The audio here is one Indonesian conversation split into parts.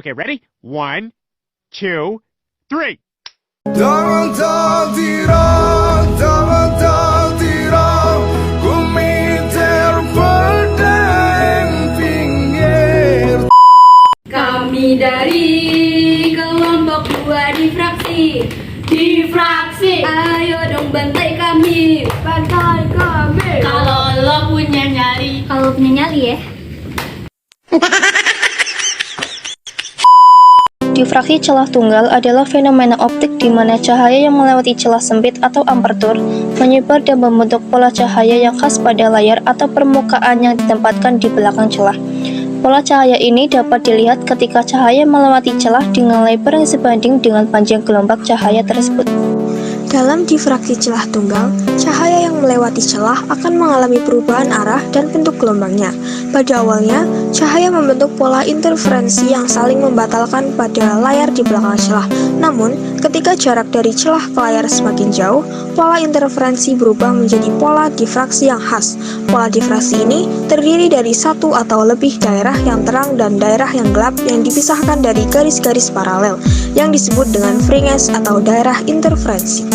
Okay, ready? 1, 2, 3. Jangan tak tiram, ku mikir berdeng pinggir. Kami dari kelompok 2 di fraksi. Ayo dong bantai kami. Kalau lo punya nyali. Kalau punya nyali ya. Difraksi celah tunggal adalah fenomena optik di mana cahaya yang melewati celah sempit atau apertur menyebar dan membentuk pola cahaya yang khas pada layar atau permukaan yang ditempatkan di belakang celah. Pola cahaya ini dapat dilihat ketika cahaya melewati celah dengan lebar yang sebanding dengan panjang gelombang cahaya tersebut. Dalam difraksi celah tunggal, cahaya yang melewati celah akan mengalami perubahan arah dan bentuk gelombangnya. Pada awalnya, cahaya membentuk pola interferensi yang saling membatalkan pada layar di belakang celah. Namun, ketika jarak dari celah ke layar semakin jauh, pola interferensi berubah menjadi pola difraksi yang khas. Pola difraksi ini terdiri dari satu atau lebih daerah yang terang dan daerah yang gelap yang dipisahkan dari garis-garis paralel, yang disebut dengan fringes atau daerah interferensi.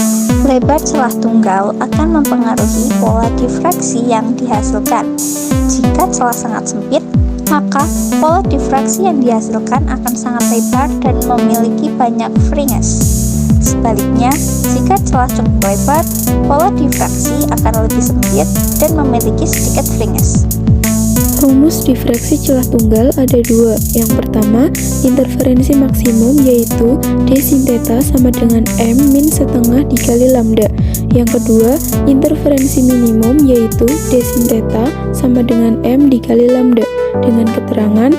Lebar celah tunggal akan mempengaruhi pola difraksi yang dihasilkan. Jika celah sangat sempit, maka pola difraksi yang dihasilkan akan sangat lebar dan memiliki banyak fringes. Sebaliknya, jika celah cukup lebar, pola difraksi akan lebih sempit dan memiliki sedikit fringes. Rumus difraksi celah tunggal ada dua. Yang pertama, interferensi maksimum yaitu D sin theta sama dengan M min setengah dikali lambda. Yang kedua, interferensi minimum yaitu D sin theta sama dengan M dikali lambda. Dengan keterangan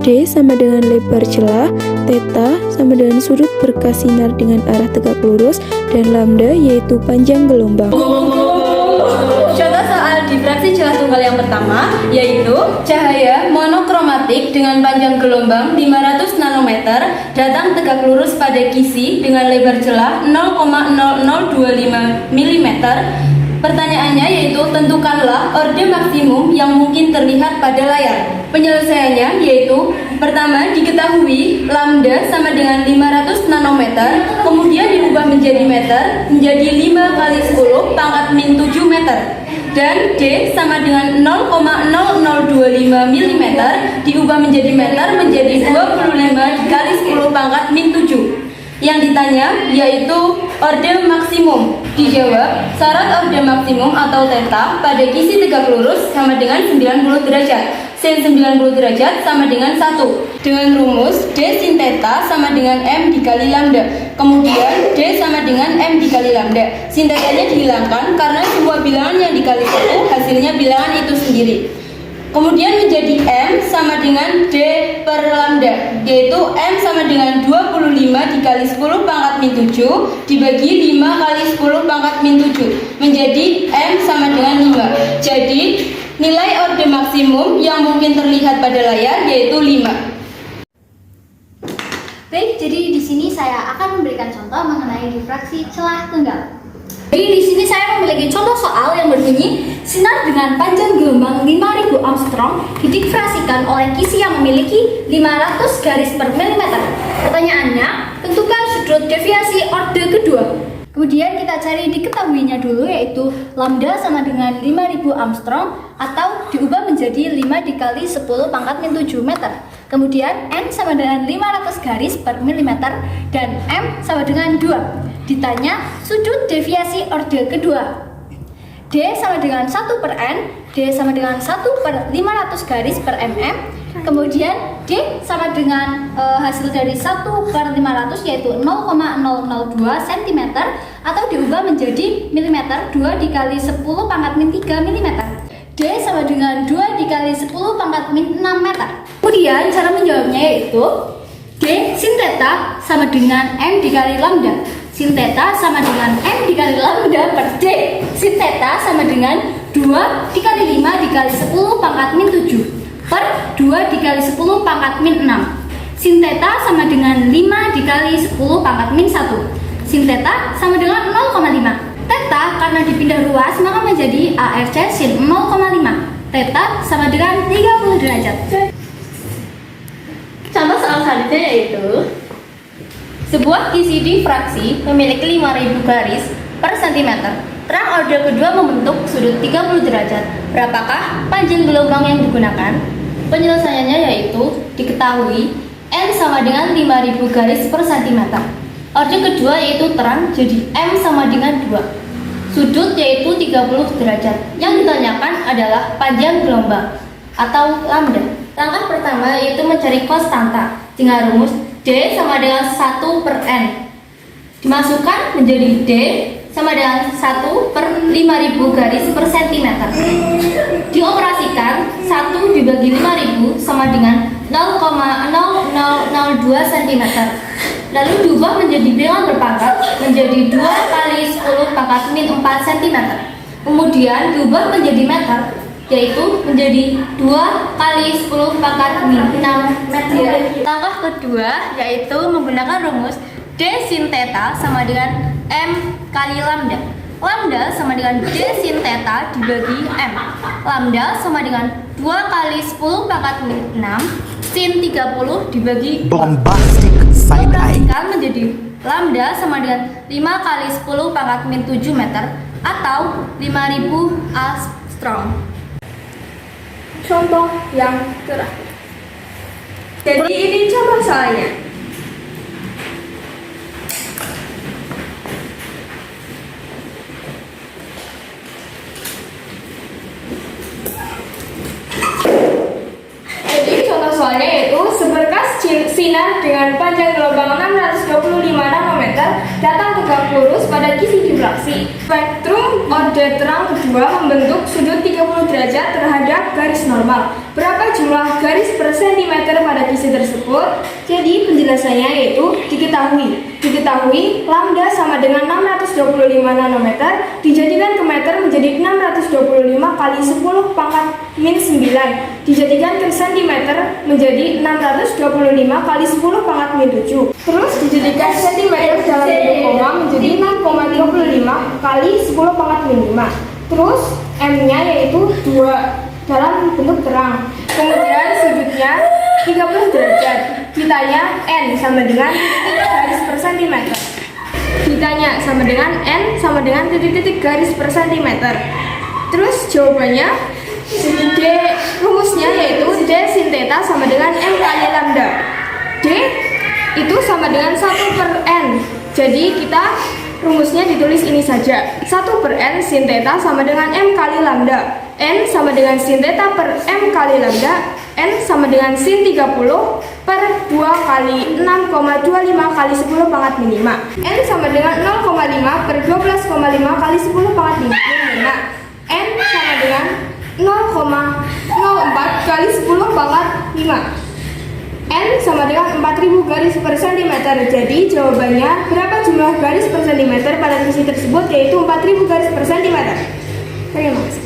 D sama dengan lebar celah, theta sama dengan sudut berkas sinar dengan arah tegak lurus, dan lambda yaitu panjang gelombang. Contoh soal difraksi celah tunggal yang pertama yaitu cahaya monokromatik dengan panjang gelombang 500 nanometer datang tegak lurus pada kisi dengan lebar celah 0,0025 mm. Pertanyaannya yaitu tentukanlah orde maksimum yang mungkin terlihat pada layar. Penyelesaiannya yaitu pertama diketahui lambda sama dengan 500 nanometer, kemudian diubah menjadi meter menjadi 5 kali 10 pangkat min 7 meter. Dan D sama dengan 0,0025 mm diubah menjadi meter menjadi 25 dikali 10 pangkat min 7. Yang ditanya yaitu orde maksimum. Dijawab, syarat orde maksimum atau theta pada kisi tegak lurus sama dengan 90 derajat. Sin 90 derajat sama dengan 1. Dengan rumus D sin theta sama dengan M dikali lambda. Kemudian D sama dengan M dikali lambda. Sin theta-nya dihilangkan karena semua bilangan yang dikali 1 hasilnya bilangan itu sendiri. Kemudian menjadi M sama dengan D per lambda, yaitu M sama dengan 25 dikali 10 pangkat min 7 dibagi 5 kali 10 pangkat min 7 menjadi M sama dengan 5. Jadi nilai orde maksimum yang mungkin terlihat pada layar yaitu 5. Baik, jadi di sini saya akan memberikan contoh mengenai difraksi celah tunggal. Jadi di sini saya memiliki contoh soal yang berbunyi sinar dengan panjang gelombang 5000 Armstrong didifraksikan oleh kisi yang memiliki 500 garis per milimeter. Pertanyaannya, tentukan sudut deviasi orde kedua. Kemudian kita cari diketahuinya dulu yaitu lambda sama dengan 5000 Armstrong atau diubah menjadi 5 dikali 10 pangkat min 7 meter. Kemudian N sama dengan 500 garis per milimeter dan M sama dengan 2. Ditanya sudut deviasi orde kedua. D sama dengan 1 per N, D sama dengan 1 per 500 garis per mm. Kemudian D sama dengan hasil dari 1 per 500 yaitu 0,002 cm atau diubah menjadi milimeter 2 dikali 10 pangkat min 3 mm. D sama dengan 2 dikali 10 pangkat min 6 meter. Kemudian cara menjawabnya yaitu D sin theta sama dengan M dikali lambda. Sin theta sama dengan M dikali lambda per D. Sin theta sama dengan 2 dikali 5 dikali 10 pangkat min 7 per 2 dikali 10 pangkat min 6. Sin theta sama dengan 5 dikali 10 pangkat min 1. Sin theta sama dengan 0,5. Theta karena dipindah ruas maka menjadi ARC sin 0,5. Theta sama dengan 30 derajat. Contoh soal selanjutnya yaitu sebuah isi difraksi memiliki 5000 garis per cm. Terang order kedua membentuk sudut 30 derajat. Berapakah panjang gelombang yang digunakan? Penyelesaiannya yaitu diketahui N sama dengan 5000 garis per cm. Order kedua yaitu terang, jadi M sama dengan 2. Sudut yaitu 30 derajat. Yang ditanyakan adalah panjang gelombang atau lambda. Langkah pertama yaitu mencari konstanta dengan rumus D sama dengan 1 per N. Dimasukkan menjadi D sama dengan 1 per 5000 garis per cm. Dioperasikan 1 dibagi 5000 sama dengan 0,0002 cm. Lalu diubah menjadi bilangan berpangkat menjadi 2 kali 10 pangkat min 4 cm. Kemudian diubah menjadi meter, yaitu menjadi 2 kali 10 pangkat min 6 meter. Langkah kedua yaitu menggunakan rumus D sin theta sama dengan M kali lambda. Lambda sama dengan D sin theta dibagi M. Lambda sama dengan 2 kali 10 pangkat min 6 sin 30 dibagi 2. Bombastic side eye. Dioperasikan menjadi lambda sama dengan 5 kali 10 pangkat min 7 meter atau 5000 Armstrong. Contoh yang terakhir. Jadi ini contoh soalnya. Soalnya yaitu seberkas sinar dengan panjang gelombang 625 nanometer datang ke gang lurus pada kisi difraksi. Spektrum order terang kedua membentuk sudut 30 derajat terhadap garis normal. Berapa jumlah garis per cm pada kisi tersebut? Jadi penjelasannya yaitu diketahui lambda sama dengan 625 nanometer dijadikan ke meter menjadi 625 kali 10 pangkat min 9 dijadikan ke cm menjadi 625 kali 10 pangkat min 7. Terus dijadikan cm dalam bentuk koma menjadi 6,35 kali 10 pangkat min 5. Terus M-nya yaitu 2 dalam bentuk terang. Kemudian sudutnya 30 derajat. Ditanya N sama dengan titik garis per cm. Ditanya sama dengan N sama dengan titik-titik garis per cm. Terus jawabannya D, rumusnya yaitu D sin theta sama dengan M kali lambda. D itu sama dengan 1 per N. Jadi kita rumusnya ditulis ini saja. 1 per N sin theta sama dengan M kali lambda. N sama dengan sin theta per M kali lambda. N sama dengan sin 30 per 2 kali 6,25 kali 10 pangkat min 5. N sama dengan 0,5 per 12,5 kali 10 pangkat min 5. N sama dengan 0,04 kali 10 pangkat 5. N sama dengan 4000 garis per cm. Jadi jawabannya berapa jumlah garis per cm pada kisi tersebut yaitu 4000 garis per cm. Terima kasih.